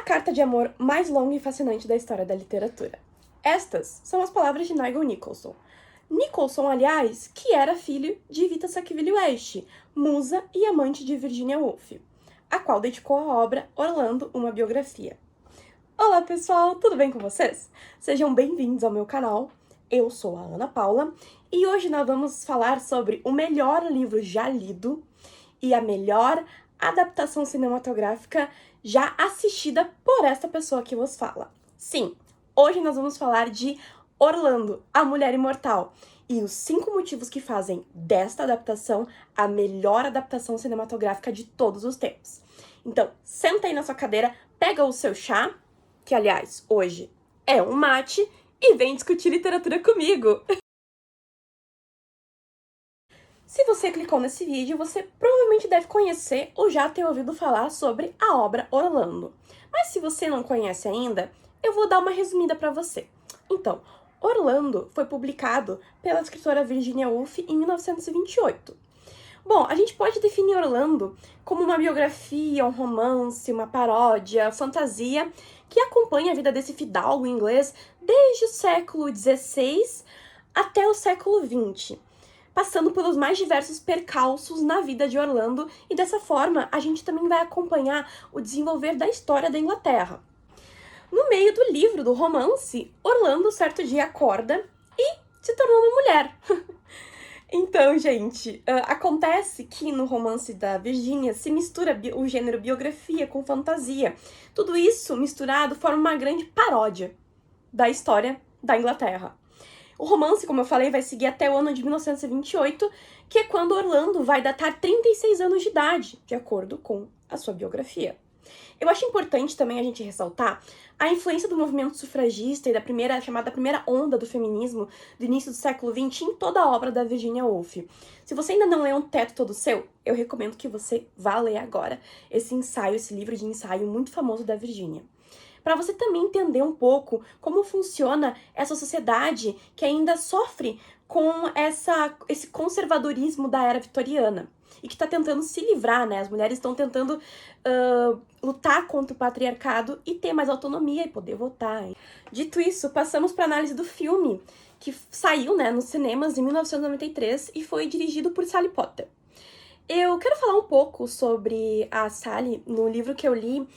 carta de amor mais longa e fascinante da história da literatura. Estas são as palavras de Nigel Nicholson. Nicholson, aliás, que era filho de Vita Sackville-West, musa e amante de Virginia Woolf, a qual dedicou a obra Orlando, uma biografia. Olá pessoal, tudo bem com vocês? Sejam bem-vindos ao meu canal. Eu sou a Ana Paula e hoje nós vamos falar sobre o melhor livro já lido e a melhor adaptação cinematográfica já assistida por esta pessoa que vos fala. Sim, hoje nós vamos falar de Orlando, a Mulher Imortal, e os 5 motivos que fazem desta adaptação a melhor adaptação cinematográfica de todos os tempos. Então, senta aí na sua cadeira, pega o seu chá, que aliás, hoje é um mate, e vem discutir literatura comigo! Se você clicou nesse vídeo, você provavelmente deve conhecer ou já ter ouvido falar sobre a obra Orlando. Mas se você não conhece ainda, eu vou dar uma resumida para você. Então, Orlando foi publicado pela escritora Virginia Woolf em 1928. Bom, a gente pode definir Orlando como uma biografia, um romance, uma paródia, fantasia, que acompanha a vida desse fidalgo inglês desde o século XVI até o século XX. Passando pelos mais diversos percalços na vida de Orlando, e dessa forma a gente também vai acompanhar o desenvolver da história da Inglaterra. No meio do livro, do romance, Orlando certo dia acorda e se tornou uma mulher. Então, gente, acontece que no romance da Virginia se mistura o gênero biografia com fantasia. Tudo isso misturado forma uma grande paródia da história da Inglaterra. O romance, como eu falei, vai seguir até o ano de 1928, que é quando Orlando vai datar 36 anos de idade, de acordo com a sua biografia. Eu acho importante também a gente ressaltar a influência do movimento sufragista e da chamada primeira onda do feminismo do início do século XX em toda a obra da Virginia Woolf. Se você ainda não leu Um Teto Todo Seu, eu recomendo que você vá ler agora esse ensaio, esse livro de ensaio muito famoso da Virginia, para você também entender um pouco como funciona essa sociedade que ainda sofre com esse conservadorismo da era vitoriana e que está tentando se livrar, né? As mulheres estão tentando lutar contra o patriarcado e ter mais autonomia e poder votar. Dito isso, passamos para a análise do filme, que saiu, né, nos cinemas em 1993 e foi dirigido por Sally Potter. Eu quero falar um pouco sobre a Sally no livro que eu li,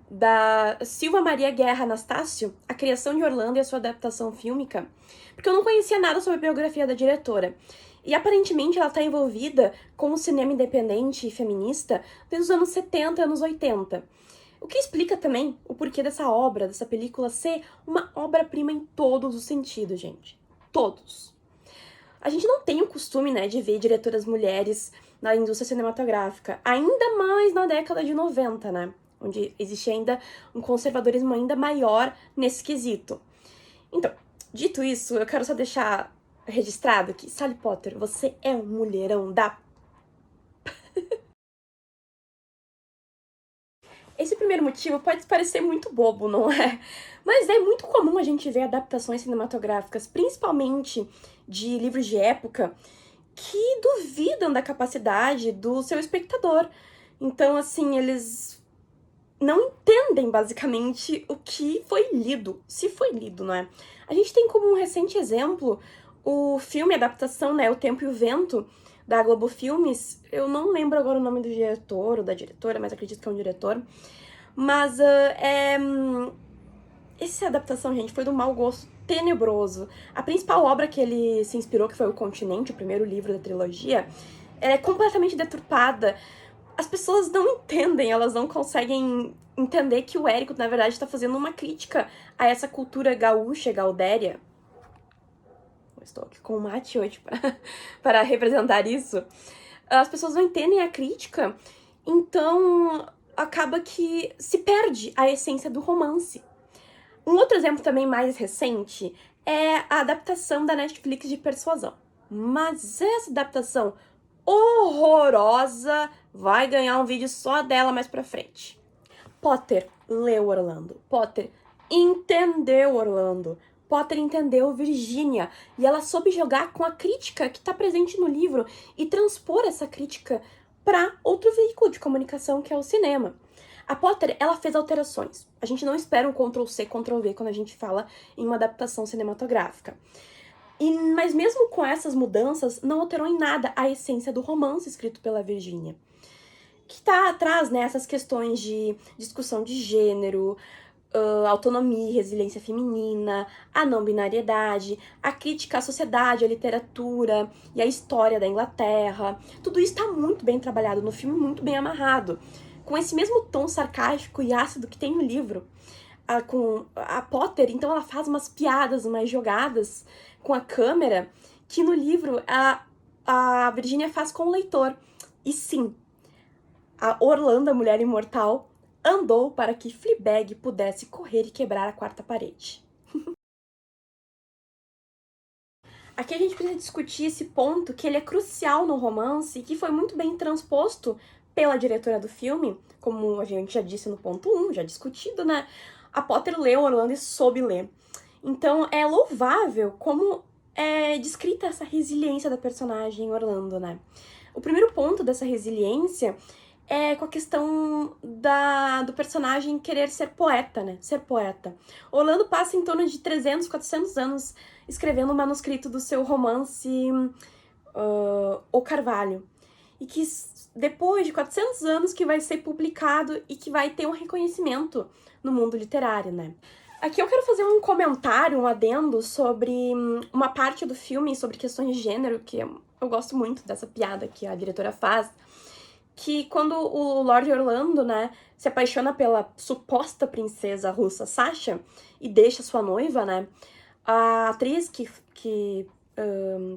da Silva Maria Guerra Anastácio, A Criação de Orlando e a sua adaptação fílmica, porque eu não conhecia nada sobre a biografia da diretora. E aparentemente ela está envolvida com o cinema independente e feminista desde os anos 70 e anos 80. O que explica também o porquê dessa obra, dessa película, ser uma obra-prima em todos os sentidos, gente. Todos. A gente não tem o costume, né, de ver diretoras mulheres na indústria cinematográfica, ainda mais na década de 90, né? Onde existe ainda um conservadorismo ainda maior nesse quesito. Então, dito isso, eu quero só deixar registrado que, Sally Potter, você é um mulherão da... Esse primeiro motivo pode parecer muito bobo, não é? Mas é muito comum a gente ver adaptações cinematográficas, principalmente de livros de época, que duvidam da capacidade do seu espectador. Então, assim, eles não entendem, basicamente, o que foi lido, se foi lido, não é? A gente tem como um recente exemplo o filme, a adaptação, né, O Tempo e o Vento, da Globo Filmes. Eu não lembro agora o nome do diretor ou da diretora, mas acredito que é um diretor. Mas essa adaptação, gente, foi do mau gosto tenebroso. A principal obra que ele se inspirou, que foi O Continente, o primeiro livro da trilogia, é completamente deturpada. As pessoas não entendem, elas não conseguem entender que o Érico, na verdade, está fazendo uma crítica a essa cultura gaúcha, gaudéria. Eu estou aqui com o mate hoje para representar isso. As pessoas não entendem a crítica, então acaba que se perde a essência do romance. Um outro exemplo também mais recente é a adaptação da Netflix de Persuasão. Mas essa adaptação horrorosa vai ganhar um vídeo só dela mais pra frente. Potter leu Orlando. Potter entendeu Orlando. Potter entendeu Virginia. E ela soube jogar com a crítica que tá presente no livro e transpor essa crítica para outro veículo de comunicação que é o cinema. A Potter, ela fez alterações. A gente não espera um Ctrl+C, Ctrl+V quando a gente fala em uma adaptação cinematográfica. Mas mesmo com essas mudanças, não alterou em nada a essência do romance escrito pela Virginia. Que tá atrás, né, essas questões de discussão de gênero, autonomia e resiliência feminina, a não binariedade, a crítica à sociedade, à literatura e à história da Inglaterra. Tudo isso está muito bem trabalhado no filme, muito bem amarrado. Com esse mesmo tom sarcástico e ácido que tem no livro. Com a Potter, então, ela faz umas piadas, umas jogadas com a câmera que no livro a Virginia faz com o leitor. E sim, a Orlando, a Mulher Imortal, andou para que Fleabag pudesse correr e quebrar a quarta parede. Aqui a gente precisa discutir esse ponto que ele é crucial no romance e que foi muito bem transposto pela diretora do filme, como a gente já disse no ponto 1, já discutido, né? A Potter leu Orlando e soube ler. Então é louvável como é descrita essa resiliência da personagem Orlando, né? O primeiro ponto dessa resiliência é com a questão do personagem querer ser poeta, né? Ser poeta. Orlando passa em torno de 300, 400 anos escrevendo o manuscrito do seu romance O Carvalho. E que depois de 400 anos que vai ser publicado e que vai ter um reconhecimento no mundo literário, né? Aqui eu quero fazer um comentário, um adendo sobre uma parte do filme sobre questões de gênero, que eu gosto muito dessa piada que a diretora faz, que quando o Lord Orlando, né, se apaixona pela suposta princesa russa Sasha e deixa sua noiva, né, a atriz que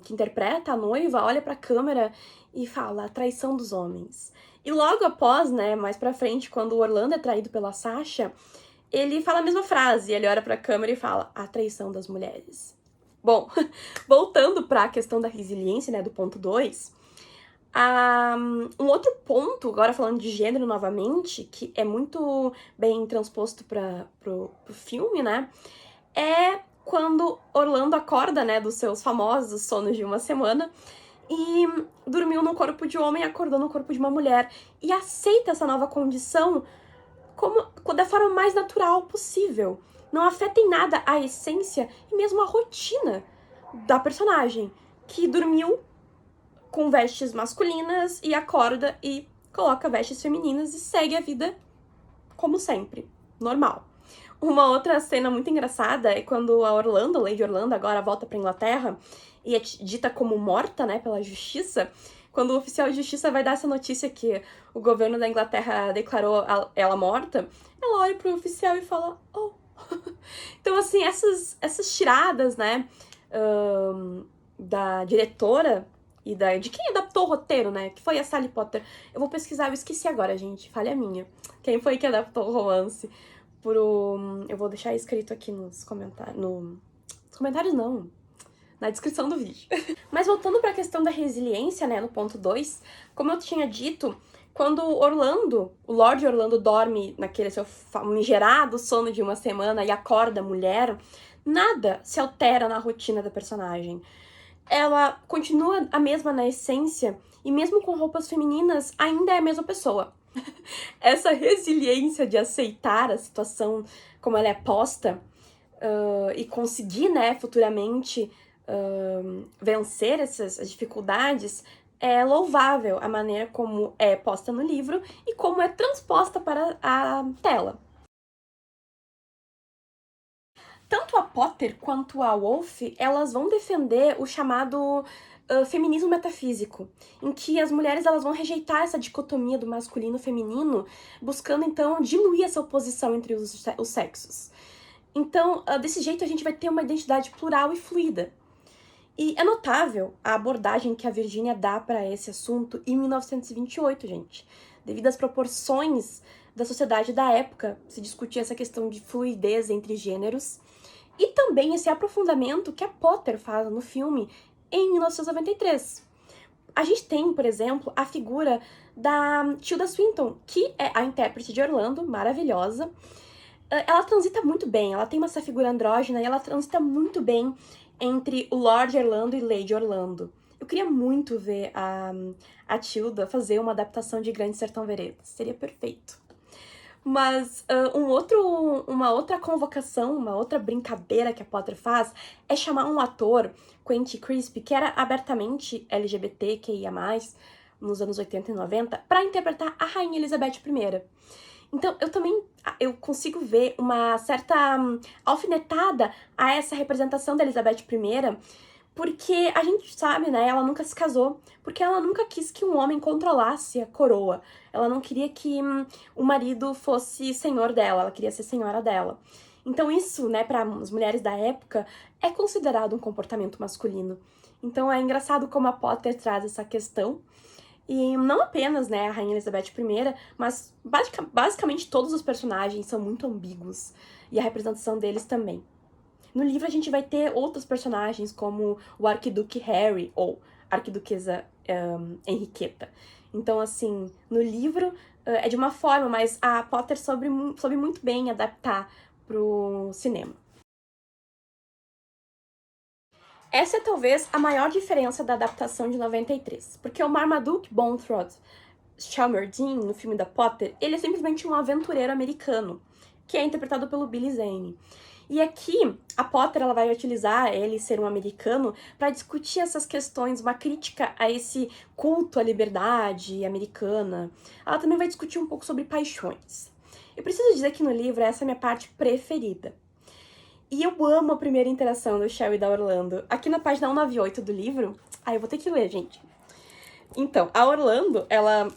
interpreta a noiva olha pra câmera e fala a traição dos homens. E logo após, né, mais pra frente, quando o Orlando é traído pela Sasha, ele fala a mesma frase, ele olha pra câmera e fala a traição das mulheres. Bom, voltando pra questão da resiliência, né, do ponto 2, um outro ponto, agora falando de gênero novamente, que é muito bem transposto pro filme, né, é quando Orlando acorda, né, dos seus famosos sonos de uma semana e dormiu no corpo de homem e acordou no corpo de uma mulher e aceita essa nova condição da forma mais natural possível. Não afeta em nada a essência e mesmo a rotina da personagem, que dormiu com vestes masculinas e acorda e coloca vestes femininas e segue a vida como sempre, normal. Uma outra cena muito engraçada é quando a Orlando, a Lady Orlando, agora volta pra Inglaterra e é dita como morta, né, pela justiça. Quando o oficial de justiça vai dar essa notícia que o governo da Inglaterra declarou ela morta, ela olha pro oficial e fala, oh. Então, assim, essas tiradas, né, da diretora e de quem adaptou o roteiro, né, que foi a Sally Potter. Eu vou pesquisar, eu esqueci agora, gente, falha minha. Quem foi que adaptou o romance? Eu vou deixar escrito aqui nos comentários. Nos comentários não, na descrição do vídeo. Mas voltando para a questão da resiliência, né, no ponto 2, como eu tinha dito, quando o Lord Orlando dorme naquele seu famigerado sono de uma semana e acorda mulher, nada se altera na rotina da personagem. Ela continua a mesma na essência e mesmo com roupas femininas ainda é a mesma pessoa. Essa resiliência de aceitar a situação como ela é posta e conseguir, né, futuramente vencer essas dificuldades é louvável a maneira como é posta no livro e como é transposta para a tela. Tanto a Potter quanto a Woolf, elas vão defender o chamado feminismo metafísico, em que as mulheres elas vão rejeitar essa dicotomia do masculino e feminino, buscando então diluir essa oposição entre os sexos. Então, desse jeito a gente vai ter uma identidade plural e fluida. E é notável a abordagem que a Virginia dá para esse assunto em 1928, gente. Devido às proporções da sociedade da época, se discutia essa questão de fluidez entre gêneros, e também esse aprofundamento que a Potter faz no filme em 1993. A gente tem, por exemplo, a figura da Tilda Swinton, que é a intérprete de Orlando, maravilhosa. Ela transita muito bem, ela tem essa figura andrógena e ela transita muito bem entre o Lord Orlando e Lady Orlando. Eu queria muito ver a Tilda fazer uma adaptação de Grande Sertão Veredas, seria perfeito. Mas uma outra convocação, uma outra brincadeira que a Potter faz é chamar um ator, Quentin Crisp, que era abertamente LGBTQIA+, nos anos 80 e 90, para interpretar a Rainha Elizabeth I. Então, eu consigo ver uma certa alfinetada a essa representação da Elizabeth I, porque a gente sabe, né, ela nunca se casou, porque ela nunca quis que um homem controlasse a coroa. Ela não queria que o marido fosse senhor dela, ela queria ser senhora dela. Então isso, né, para as mulheres da época, é considerado um comportamento masculino. Então é engraçado como a Potter traz essa questão. E não apenas, né, a Rainha Elizabeth I, mas basicamente todos os personagens são muito ambíguos. E a representação deles também. No livro a gente vai ter outros personagens, como o Arquiduque Harry ou Arquiduquesa Henriqueta. Então, assim, no livro é de uma forma, mas a Potter soube muito bem adaptar pro cinema. Essa é talvez a maior diferença da adaptação de 93, porque o Marmaduke Bontrod Chalmerdine, no filme da Potter, ele é simplesmente um aventureiro americano, que é interpretado pelo Billy Zane. E aqui, a Potter ela vai utilizar ele ser um americano para discutir essas questões, uma crítica a esse culto à liberdade americana. Ela também vai discutir um pouco sobre paixões. Eu preciso dizer que no livro essa é a minha parte preferida. E eu amo a primeira interação do Shell e da Orlando. Aqui na página 198 do livro... eu vou ter que ler, gente. Então, a Orlando, ela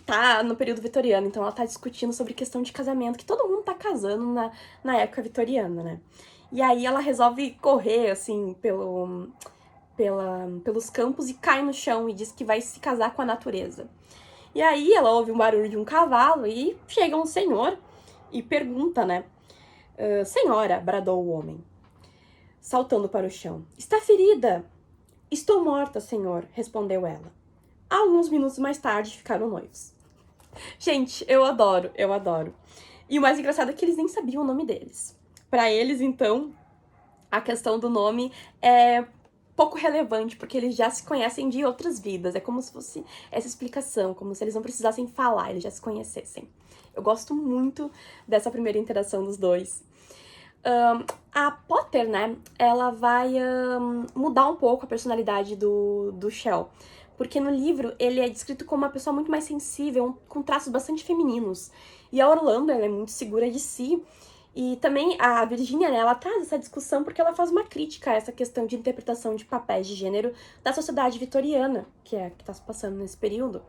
tá no período vitoriano, então ela tá discutindo sobre questão de casamento, que todo mundo tá casando na época vitoriana, né? E aí ela resolve correr, assim, pelos campos e cai no chão e diz que vai se casar com a natureza. E aí ela ouve um barulho de um cavalo e chega um senhor e pergunta, né? Senhora, bradou o homem, saltando para o chão. Está ferida? Estou morta, senhor, respondeu ela. Alguns minutos mais tarde, ficaram noivos. Gente, eu adoro. E o mais engraçado é que eles nem sabiam o nome deles. Para eles, então, a questão do nome é pouco relevante, porque eles já se conhecem de outras vidas. É como se fosse essa explicação, como se eles não precisassem falar, eles já se conhecessem. Eu gosto muito dessa primeira interação dos dois. A Potter, né, ela vai mudar um pouco a personalidade do Shell. Porque no livro ele é descrito como uma pessoa muito mais sensível, com traços bastante femininos. E a Orlando, ela é muito segura de si. E também a Virginia, né, ela traz essa discussão porque ela faz uma crítica a essa questão de interpretação de papéis de gênero da sociedade vitoriana, que tá se passando nesse período.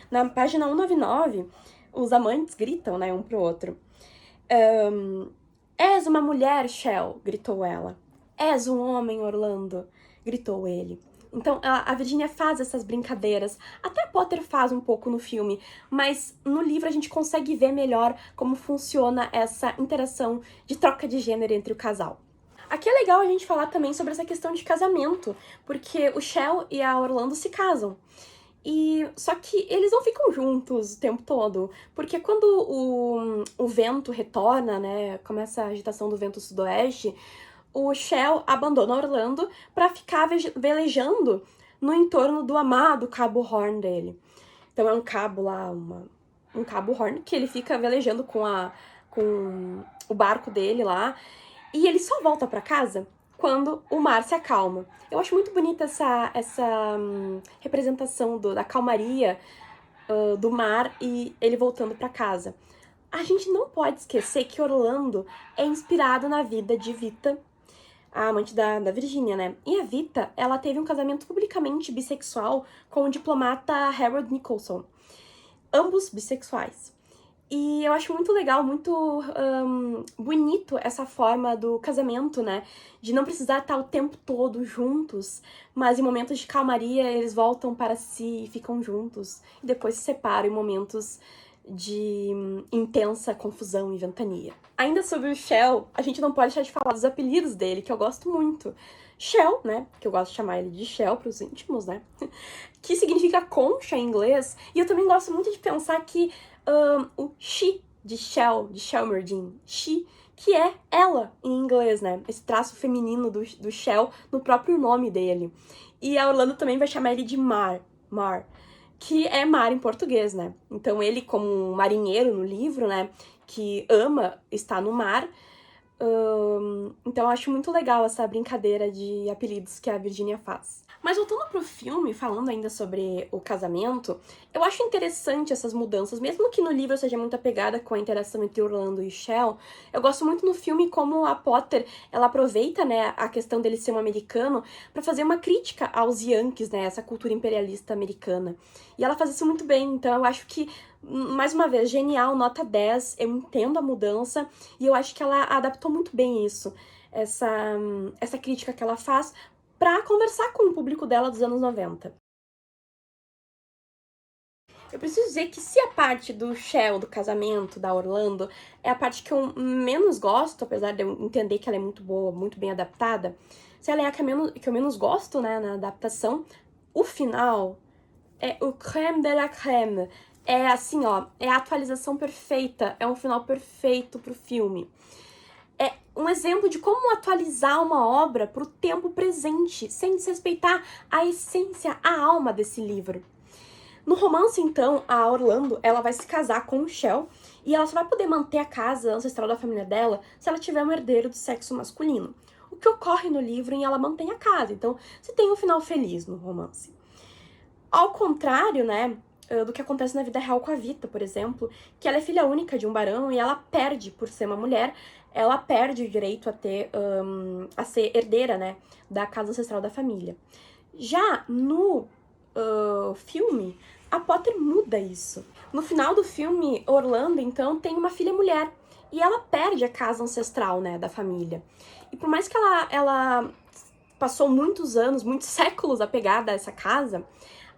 Na página 199, os amantes gritam, né, um pro outro. És uma mulher, Shell, gritou ela. És um homem, Orlando, gritou ele. Então, a Virginia faz essas brincadeiras. Até Potter faz um pouco no filme, mas no livro a gente consegue ver melhor como funciona essa interação de troca de gênero entre o casal. Aqui é legal a gente falar também sobre essa questão de casamento, porque o Shell e a Orlando se casam. Só que eles não ficam juntos o tempo todo, porque quando o vento retorna, né, começa a agitação do vento sudoeste, o Shell abandona Orlando para ficar velejando no entorno do amado Cabo Horn dele. Então é um cabo lá, um Cabo Horn, que ele fica velejando com o barco dele lá, e ele só volta para casa quando o mar se acalma. Eu acho muito bonita essa representação da calmaria do mar e ele voltando para casa. A gente não pode esquecer que Orlando é inspirado na vida de Vita, a amante da Virginia, né? E a Vita, ela teve um casamento publicamente bissexual com o diplomata Harold Nicholson. Ambos bissexuais. E eu acho muito legal, muito bonito essa forma do casamento, né? De não precisar estar o tempo todo juntos, mas em momentos de calmaria eles voltam para si e ficam juntos. E depois se separam em momentos de intensa confusão e ventania. Ainda sobre o Shell, a gente não pode deixar de falar dos apelidos dele, que eu gosto muito. Shell, né? Que eu gosto de chamar ele de Shell pros íntimos, né? Que significa concha em inglês. E eu também gosto muito de pensar que o she de Shell, de Chalmerdine, she, que é ela em inglês, né? Esse traço feminino do Shell no próprio nome dele. E a Orlando também vai chamar ele de Mar, que é mar em português, né? Então ele, como um marinheiro no livro, né? que ama estar no mar. Então eu acho muito legal essa brincadeira de apelidos que a Virginia faz. Mas voltando pro filme, falando ainda sobre o casamento, eu acho interessante essas mudanças, mesmo que no livro eu seja muito apegada com a interação entre Orlando e Shell, eu gosto muito no filme como a Potter, ela aproveita, né, a questão dele ser um americano pra fazer uma crítica aos Yankees, né, essa cultura imperialista americana. E ela faz isso muito bem, então eu acho que, mais uma vez, genial, nota 10, eu entendo a mudança e eu acho que ela adaptou muito bem isso, essa crítica que ela faz pra conversar com o público dela dos anos 90. Eu preciso dizer que se a parte do Shell, do casamento, da Orlando, é a parte que eu menos gosto, apesar de eu entender que ela é muito boa, muito bem adaptada, se ela é a que eu menos gosto, né, na adaptação, o final é o crème de la crème. É assim, ó, é a atualização perfeita, é um final perfeito pro filme. É um exemplo de como atualizar uma obra pro tempo presente, sem desrespeitar a essência, a alma desse livro. No romance, então, a Orlando, ela vai se casar com o Shell e ela só vai poder manter a casa ancestral da família dela se ela tiver um herdeiro do sexo masculino. O que ocorre no livro em Ela Mantém a Casa, então você tem um final feliz no romance. Ao contrário, né, do que acontece na vida real com a Vita, por exemplo, que ela é filha única de um barão e ela perde, por ser uma mulher, ela perde o direito a ser herdeira, né, da casa ancestral da família. Já no filme, a Potter muda isso. No final do filme, Orlando, então, tem uma filha mulher. E ela perde a casa ancestral, né, da família. E por mais que ela passou muitos anos, muitos séculos apegada a essa casa,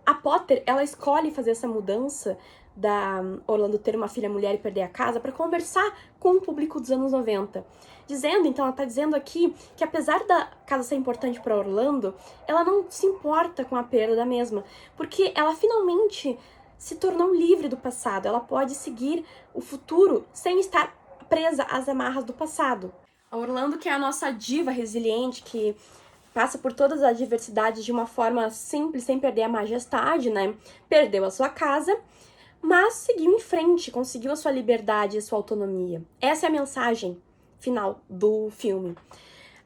a Potter, ela escolhe fazer essa mudança da Orlando ter uma filha mulher e perder a casa para conversar com o público dos anos 90. Dizendo, então, ela tá dizendo aqui que apesar da casa ser importante para Orlando, ela não se importa com a perda da mesma, porque ela finalmente se tornou livre do passado, ela pode seguir o futuro sem estar presa às amarras do passado. A Orlando, que é a nossa diva resiliente, que passa por todas as adversidades de uma forma simples, sem perder a majestade, né? Perdeu a sua casa, mas seguiu em frente, conseguiu a sua liberdade e a sua autonomia. Essa é a mensagem final do filme.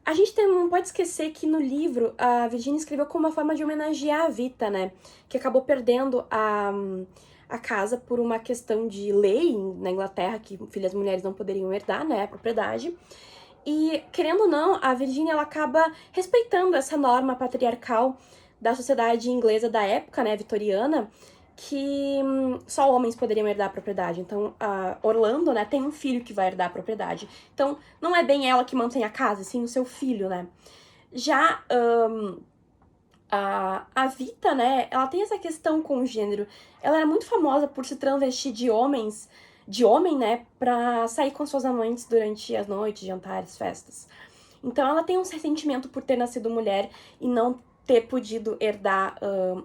A gente não pode esquecer que no livro a Virginia escreveu como uma forma de homenagear a Vita, né? Que acabou perdendo a casa por uma questão de lei na Inglaterra, que filhas mulheres não poderiam herdar, né, a propriedade. E, querendo ou não, a Virginia ela acaba respeitando essa norma patriarcal da sociedade inglesa da época, né, vitoriana, que só homens poderiam herdar a propriedade. Então, a Orlando, né, tem um filho que vai herdar a propriedade. Então, não é bem ela que mantém a casa, sim o seu filho, né. Já a Vita, né, ela tem essa questão com o gênero. Ela era muito famosa por se travestir de homem, né, pra sair com suas amantes durante as noites, jantares, festas. Então ela tem um ressentimento por ter nascido mulher e não ter podido herdar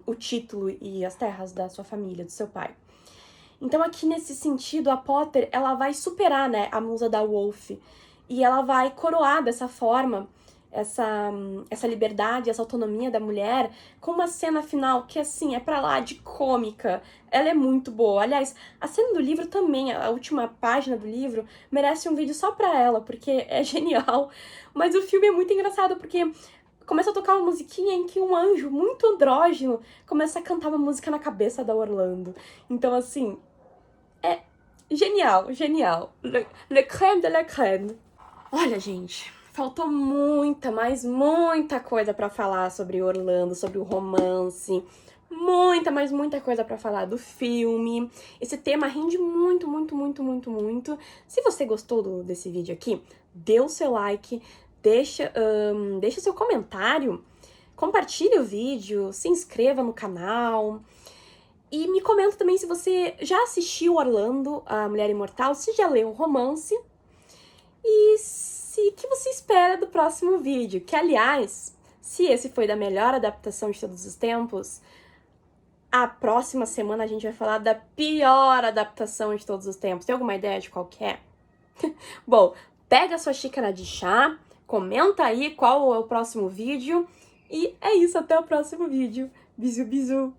o título e as terras da sua família, do seu pai. Então aqui nesse sentido, a Potter, ela vai superar, né, a musa da Wolf e ela vai coroar dessa forma essa liberdade, essa autonomia da mulher com uma cena final que, assim, é pra lá de cômica. Ela é muito boa. Aliás, a cena do livro também, a última página do livro, merece um vídeo só pra ela, porque é genial. Mas o filme é muito engraçado, porque começa a tocar uma musiquinha em que um anjo muito andrógeno começa a cantar uma música na cabeça da Orlando. Então, assim, é genial, genial. Le crème de la crème. Olha, gente, faltou muita, mas muita coisa pra falar sobre Orlando, sobre o romance. Muita, mas muita coisa pra falar do filme. Esse tema rende muito, muito, muito, muito, muito. Se você gostou desse vídeo aqui, dê o seu like, deixa seu comentário, compartilhe o vídeo, se inscreva no canal. E me comenta também se você já assistiu Orlando, a Mulher Imortal, se já leu o romance. E o que você espera do próximo vídeo? Que, aliás, se esse foi da melhor adaptação de todos os tempos, a próxima semana a gente vai falar da pior adaptação de todos os tempos. Tem alguma ideia de qual que é? Bom, pega a sua xícara de chá, comenta aí qual é o próximo vídeo. E é isso, até o próximo vídeo. Bisu, bisu!